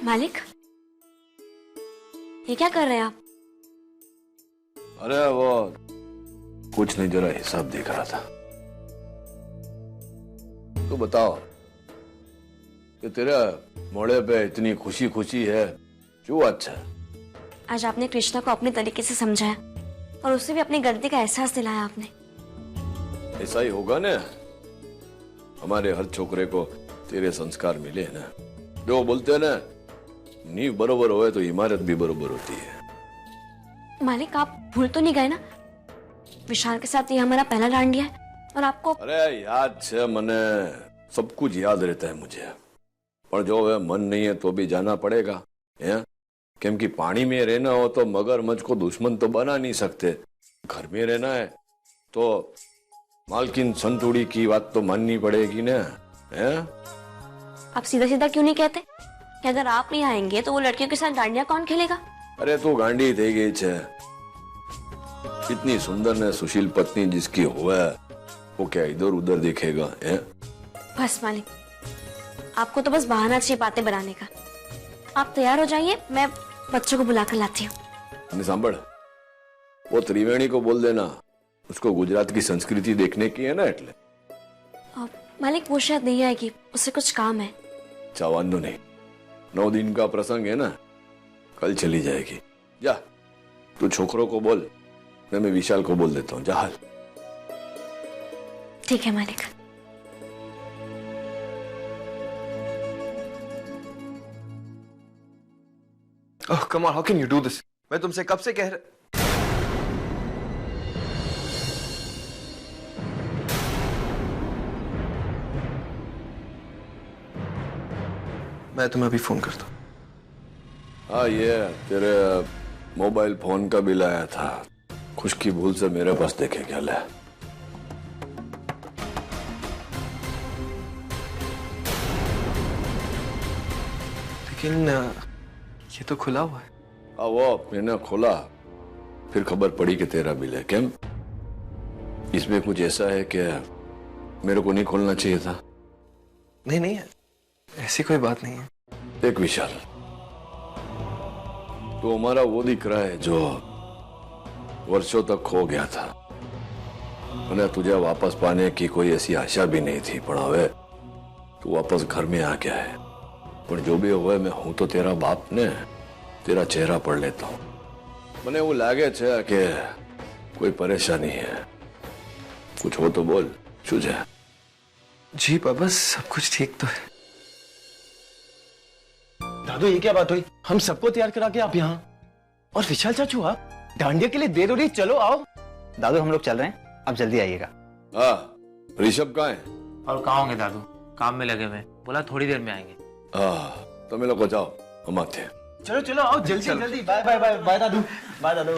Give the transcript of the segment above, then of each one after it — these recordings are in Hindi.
मालिक, ये क्या कर रहे हैं आप? अरे वो कुछ नहीं, जरा हिसाब देख रहा था। तो बताओ कि तेरे मोड़े पे इतनी खुशी खुशी है, क्यों? अच्छा, आज आपने कृष्णा को अपने तरीके से समझाया और उसे भी अपनी गलती का एहसास दिलाया आपने। ऐसा ही होगा ना, हमारे हर छोकरे को तेरे संस्कार मिले ना। जो बोलते हैं ना, नींव बरोबर होए तो इमारत भी बरोबर होती है। मालिक, आप भूल तो नहीं गए ना, विशाल के साथ ये हमारा पहला डांडिया है और आपको। अरे याद है मने, सब कुछ याद रहता है मुझे, पर जो है मन नहीं है तो भी जाना पड़ेगा है। केम कि पानी में रहना हो तो मगरमच्छ को दुश्मन तो बना नहीं सकते, घर में रहना है तो मालकिन संतुड़ी की बात तो माननी पड़ेगी ना, है? आप सीधा सीधा क्यों नहीं कहते कि अगर आप नहीं आएंगे तो वो लड़कियों के साथ डांडिया कौन खेलेगा? अरे तू गांडी થઈ गई छे, इतनी सुंदर ने सुशील पत्नी जिसकी हुआ है, वो क्या इधर उधर देखेगा है? बस मालिक, आपको तो बस बहाना चाहिए बातें बनाने का। आप तैयार हो जाइए, मैं बच्चों को बुलाकर लाती हूँ। सांभळ, वो त्रिवेणी को बोल देना, उसको गुजरात की संस्कृति देखने की है ना, એટલે मालिक वो शायद नहीं आएगी, उससे कुछ काम है। चावानो नहीं, 9 दिन का प्रसंग है ना, कल चली जाएगी। जा, तू छोकरों को बोल, मैं विशाल को बोल देता हूँ। जा हाल। ठीक है मालिक। Oh, come on, how can you do this? मैं तुमसे कब से कह रहा। मैं तुम्हें अभी फोन करता हूँ। हाँ, ये तेरे मोबाइल फोन का बिल आया था, खुश की भूल से मेरे पास देखे क्या ले। लेकिन ये तो खुला हुआ है। हाँ, वो मैंने खोला, फिर खबर पड़ी कि तेरा बिल है। केम? इसमें कुछ ऐसा है कि मेरे को नहीं खोलना चाहिए था? नहीं नहीं, ऐसी कोई बात नहीं है। देख विशाल, तो हमारा वो दिख रहा है जो वर्षों तक खो गया था। मैंने तुझे वापस पाने की कोई ऐसी आशा भी नहीं थी, पर हवे तू वापस घर में आ गया है। पर जो भी हुआ, मैं हूं तो तेरा बाप ने, तेरा चेहरा पढ़ लेता हूं। मैंने वो लागे छे कि कोई परेशानी है, कुछ हो तो बोल। शुझे जी बाबा, सब कुछ ठीक तो है। दादू, ये क्या बात हुई? हम सबको तैयार करा के आप यहाँ, और विशाल चाचू आप डांडिया के लिए देर हो रही, चलो आओ। दादू हम लोग चल रहे हैं, आप जल्दी आइएगा। हाँ, ऋषभ कहाँ है? और कहाँ होंगे दादू, काम में लगे हुए, बोला थोड़ी देर में आएंगे। हाँ, तो लोग को जाओ, हम आते हैं। चलो चलो आओ, जल्दी जल्दी। बाय बाय बाय बाय दादू, बाय दादू।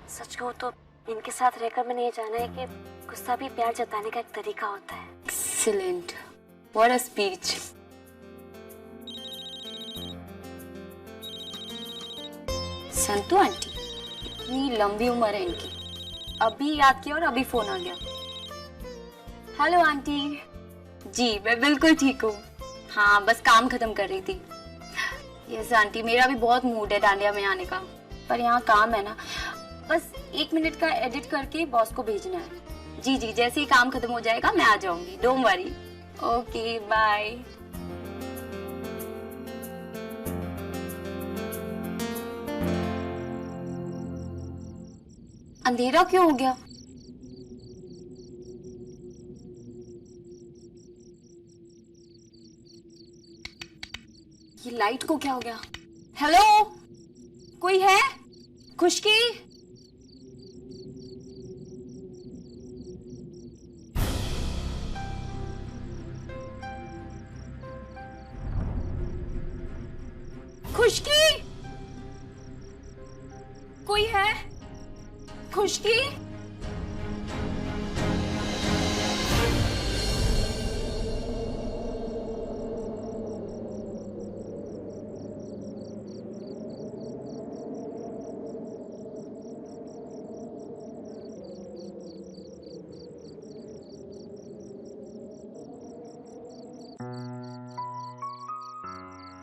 सच कहूँ तो इनके साथ रहकर मैंने ये जाना है कि गुस्सा भी प्यार जताने का एक तरीका होता है। Excellent. What a speech. Santu aunty, इतनी लंबी उम्र है इनकी, अभी याद किया और अभी फोन आ गया। Hello aunty. जी मैं बिल्कुल ठीक हूँ। हाँ, बस काम खत्म कर रही थी। यस आंटी, मेरा भी बहुत मूड है डांडिया में आने का, पर यहाँ काम है ना, बस 1 मिनट का एडिट करके बॉस को भेजना है। जी जी, जैसे ही काम खत्म हो जाएगा मैं आ जाऊंगी, डोंट वरी। Okay bye. अंधेरा क्यों हो गया? ये लाइट को क्या हो गया? हेलो, कोई है? खुशकी? खुशकी? कोई है? खुशकी?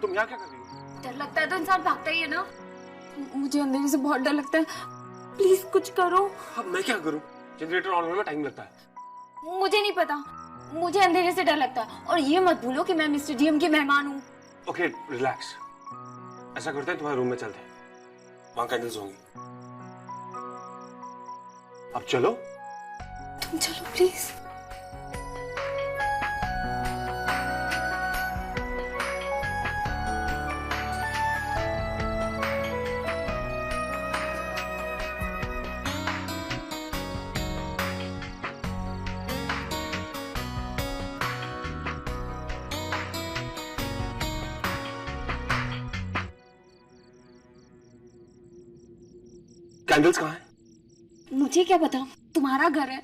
तुम यहाँ क्या कर रही हो? डर लगता है तो इंसान भागता ही है ना। मुझे अंधेरे से बहुत डर लगता है, प्लीज कुछ करो। अब मैं क्या करूँ? जनरेटर ऑन होने में टाइम लगता है। मुझे नहीं पता, मुझे अंधेरे से डर लगता है। और ये मत भूलो कि मैं मिस्टर डीएम की मेहमान हूँ। ओके रिलैक्स, ऐसा करते हैं तुम्हारे रूम में चलते हैं, वहां कैंडल्स होंगी। अब चलो। तुम चलो प्लीज। कैंडल्स कहाँ हैं? मुझे क्या पता, तुम्हारा घर है।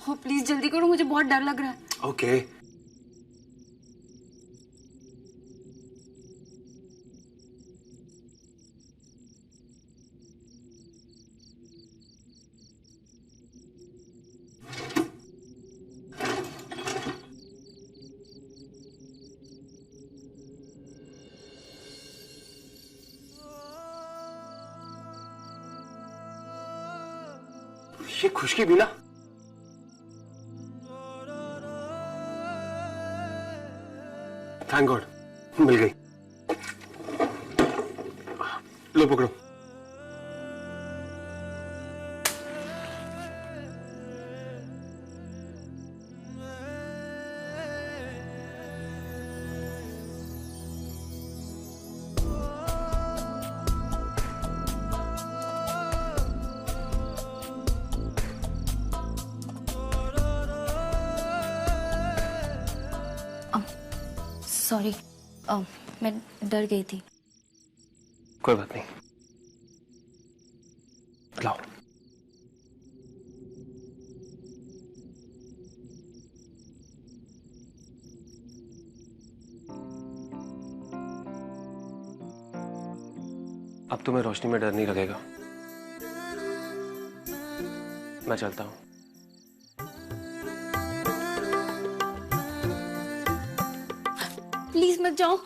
हो प्लीज जल्दी करो, मुझे बहुत डर लग रहा है। ओके। ये खुशकी भी ना, थैंक गॉड मिल गई। लो पकड़ो। सॉरी, मैं डर गई थी। कोई बात नहीं, लाओ। अब तुम्हें रोशनी में डर नहीं लगेगा। मैं चलता हूँ। प्लीज मत जाओ।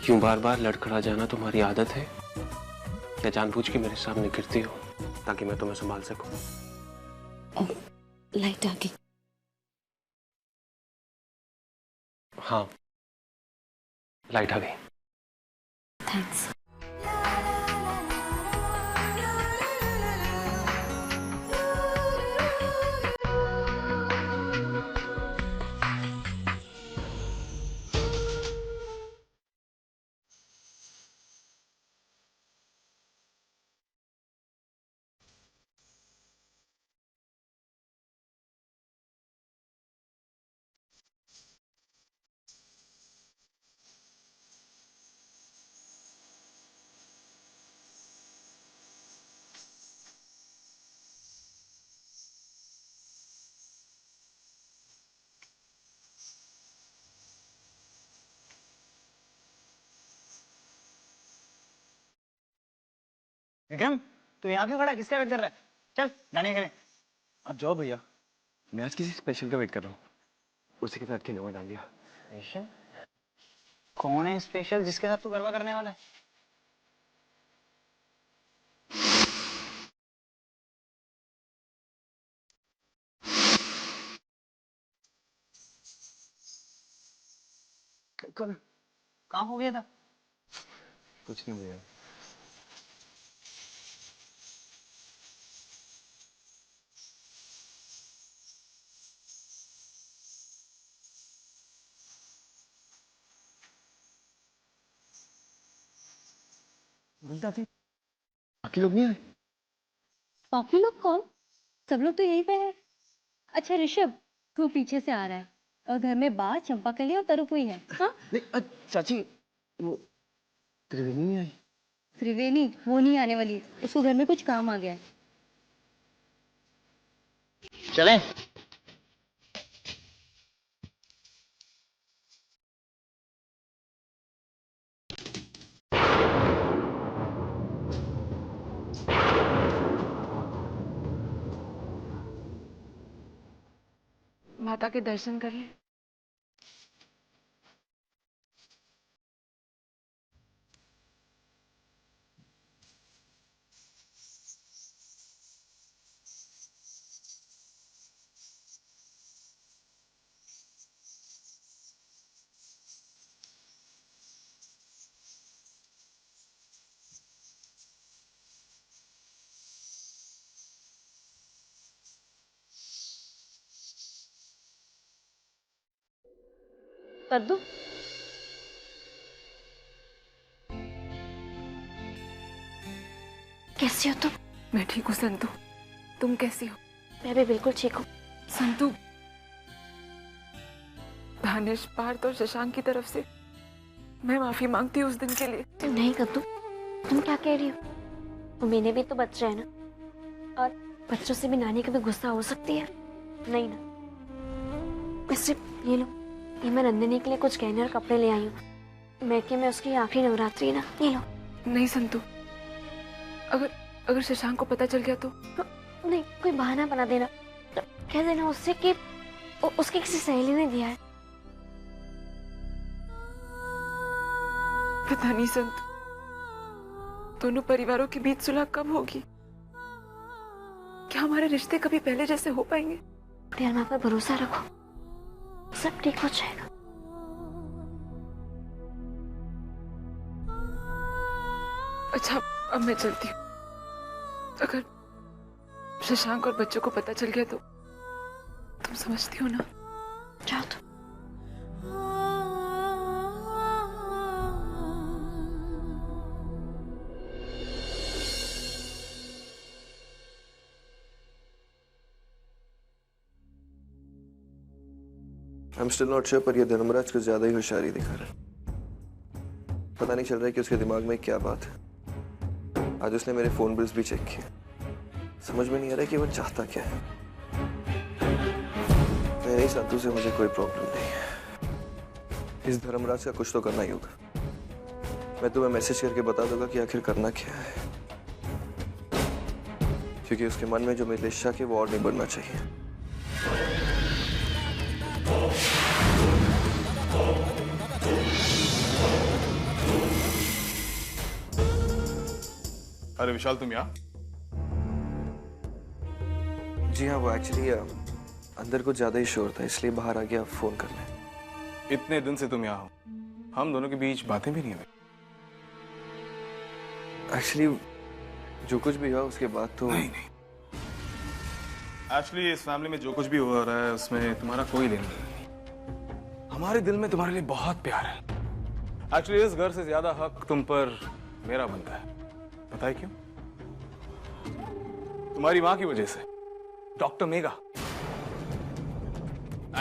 यूं बार बार लड़खड़ा जाना तुम्हारी आदत है या जानबूझ के मेरे सामने गिरती हो ताकि मैं तुम्हें संभाल सकूं? लाइट आ गई। हाँ, लाइट आ गई। थैंक्स। विक्रम, तू यहाँ क्यों खड़ा है? किसका वेट कर रहा है? चल गाने खेलें। अब जाओ भैया, मैं आज किसी स्पेशल का वेट कर रहा हूँ, उसी के साथ खेलूंगा डांडिया। स्पेशल? कौन है स्पेशल जिसके साथ तू गरबा करने वाला है? कल कहाँ हो गया था? कुछ नहीं भैया। बाकी लोग नहीं आए? बाकी लोग कौन? सब लोग तो यहीं पे है। अच्छा ऋषभ, तू पीछे से आ रहा है और घर में बा, चंपाकली और तरुपुई है। हाँ? नहीं चाची, वो त्रिवेणी नहीं आई। त्रिवेणी वो नहीं आने वाली, उसको घर में कुछ काम आ गया है। चलें? माता के दर्शन कर लें। कर दूं? कैसी हो तुम? मैं ठीक हूँ संतु, तुम कैसी हो? मैं भी बिल्कुल ठीक हूँ। संतु, दानिश, पार्थ और शशांक की तरफ से मैं माफी मांगती हूँ उस दिन के लिए। नहीं कद्दू, तुम क्या कह रही हो? वो मैंने भी तो बच्चे हैं ना, और बच्चों से भी नानी कभी गुस्सा हो सकती है? नहीं ना। वैसे ये लो, ये मैं नंदिनी के लिए कुछ गहने और कपड़े ले आई हूँ। मैके में उसकी आखिरी नवरात्रि ना, ये लो। नहीं संतु, अगर शशांक को पता चल गया तो? नहीं, कोई बहाना बना देना, तो कह देना उससे कि उसकी किसी सहेली ने दिया है। पता नहीं संतु, दोनों परिवारों के बीच सुलह कब होगी? क्या हमारे रिश्ते कभी पहले जैसे हो पाएंगे? प्यार माँ पर भरोसा रखो, सब ठीक हो जाएगा। अच्छा, अब मैं चलती हूँ। अगर शशांक और बच्चों को पता चल गया तो तुम समझती हो ना? जाओ तुम। I'm still not sure, पर ये धर्मराज कुछ ज्यादा ही होशियारी दिखा रहा है। पता नहीं चल रहा है कि उसके दिमाग में क्या बात है। आज उसने मेरे फोन बिल्स भी चेक किए। समझ में नहीं आ रहा है कि वो चाहता क्या है। नहीं, संतु से मुझे कोई प्रॉब्लम नहीं है। इस धर्मराज का कुछ तो करना ही होगा। मैं तुम्हें मैसेज करके बता दूंगा कि आखिर करना क्या है, क्योंकि उसके मन में जो मेरे शक है वो और नहीं बढ़ना चाहिए। अरे विशाल, तुम यहाँ? जी हाँ, वो एक्चुअली अंदर कुछ ज्यादा ही शोर था, इसलिए बाहर आ गया फोन करने। इतने दिन से तुम यहाँ हो, हम दोनों के बीच बातें भी नहीं हुई। एक्चुअली जो कुछ भी हुआ उसके बाद तो नहीं। एक्चुअली इस फैमिली में जो कुछ भी हो रहा है उसमें तुम्हारा कोई लेना नहीं। हमारे दिल में तुम्हारे लिए बहुत प्यार है। एक्चुअली इस घर से ज्यादा हक तुम पर मेरा बनता है। पता है क्यों? तुम्हारी माँ की वजह से, doctor Megha.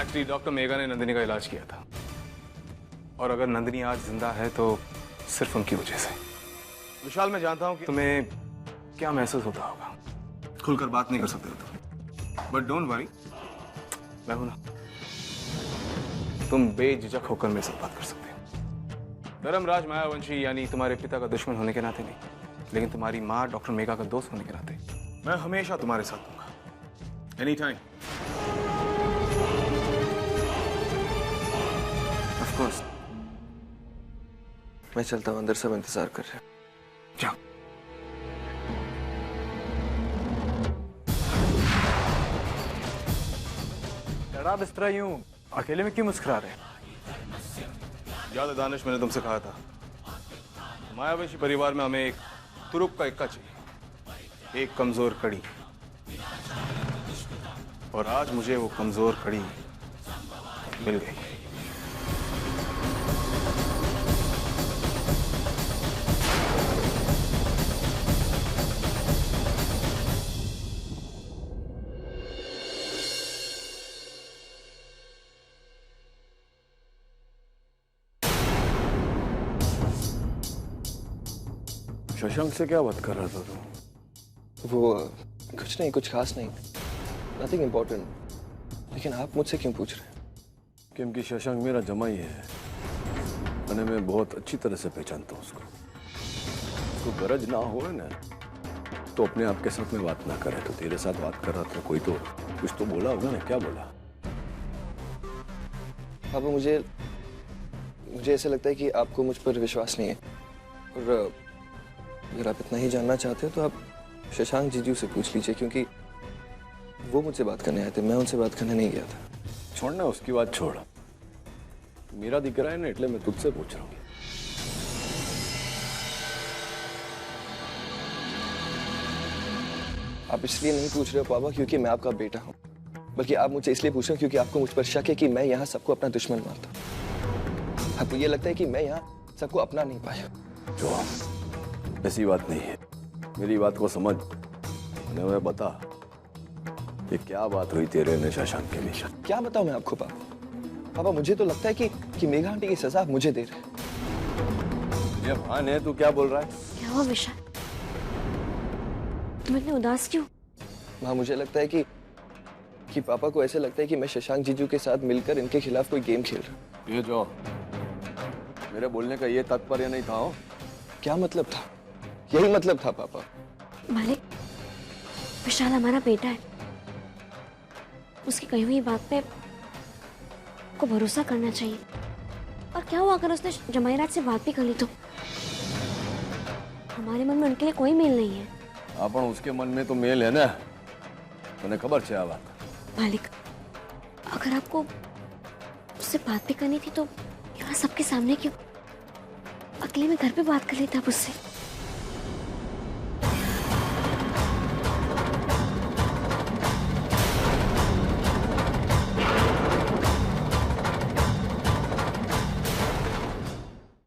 Actually doctor Megha ने नंदिनी का इलाज किया था, और अगर नंदिनी आज जिंदा है तो सिर्फ उनकी वजह से। विशाल, मैं जानता हूं कि तुम्हें क्या महसूस होता होगा। खुलकर बात नहीं कर सकते हो तुम, बट डोंट वरी, मैं हूं ना। तुम बेझिझक होकर मेरे साथ बात कर सकते हो। धर्मराज मायावंशी यानी तुम्हारे पिता का दुश्मन होने के नाते नहीं, लेकिन तुम्हारी माँ डॉक्टर मेघा का दोस्त होने के नाते मैं हमेशा तुम्हारे साथ दूंगा, एनी टाइम। Of course. मैं चलता हूँ, अंदर सब इंतजार कर रहे हैं। जाओ। लड़ा बिस्तरा यूं अकेले में क्यों मुस्कुरा रहे? याद है दानिश, मैंने तुमसे कहा था मायावंशी परिवार में हमें एक तुरुप का इक्का चाहिए, एक कमजोर कड़ी। और आज मुझे वो कमजोर कड़ी मिल गई। शशांक से क्या बात कर रहा था तू? वो कुछ नहीं, कुछ खास नहीं, नथिंग इम्पोर्टेंट। लेकिन आप मुझसे क्यों पूछ रहे हैं? क्योंकि शशांक मेरा जमाई है, मैंने मैं बहुत अच्छी तरह से पहचानता हूँ उसको। उसको गरज ना हो ना तो अपने आप के साथ में बात ना करे, तो तेरे साथ बात कर रहा था। कोई तो कुछ तो बोला होगा ना, क्या बोला? पापा मुझे ऐसा लगता है कि आपको मुझ पर विश्वास नहीं है, और अगर आप इतना ही जानना चाहते हो तो आप शशांक जीजू से पूछ लीजिए, क्योंकि वो मुझसे बात करने आए थे, मैं उनसे बात करने नहीं गया था। छोड़ना उसकी बात छोड़, मेरा दिख रहा है ना, इसलिए मैं तुझसे पूछ रहा हूँ। आप इसलिए नहीं पूछ रहे हो पापा क्योंकि मैं आपका बेटा हूँ, बल्कि आप मुझे इसलिए पूछ रहे हो क्योंकि आपको मुझ पर शक है कि मैं यहाँ सबको अपना दुश्मन मानता हूँ। आपको ये लगता है कि मैं यहाँ सबको अपना नहीं पाया। जो ऐसी बात नहीं है, मेरी बात को समझ, मैं बता ये क्या बात हुई तेरे ने शशांक के बीच। क्या बताऊं मैं आपको पापा? पापा मुझे तो लगता है कि मेघा आंटी की सजा आप मुझे दे रहे हैं। ये भान है, तू क्या बोल रहा है? क्या हुआ विशाल, तुम इतने उदास क्यों? माँ मुझे लगता है कि पापा को ऐसे लगता है कि मैं शशांक जीजू के साथ मिलकर इनके खिलाफ कोई गेम खेल रहा हूँ। ये जो मेरे बोलने का ये तात्पर्य नहीं था। हो क्या मतलब था? यही मतलब था पापा। मालिक, विशाल हमारा बेटा है, उसकी कही हुई बात पे को भरोसा करना चाहिए। और क्या हुआ अगर उसने जमाईरात से बात भी कर ली तो? हमारे मन में उनके लिए कोई मेल नहीं है। अपन उसके मन में तो मेल है ना, तूने खबर है बात? मालिक, अगर आपको उससे बात भी करनी थी तो यहाँ सबके सामने क्यों? अकेले में घर पे बात कर लेते आप उससे।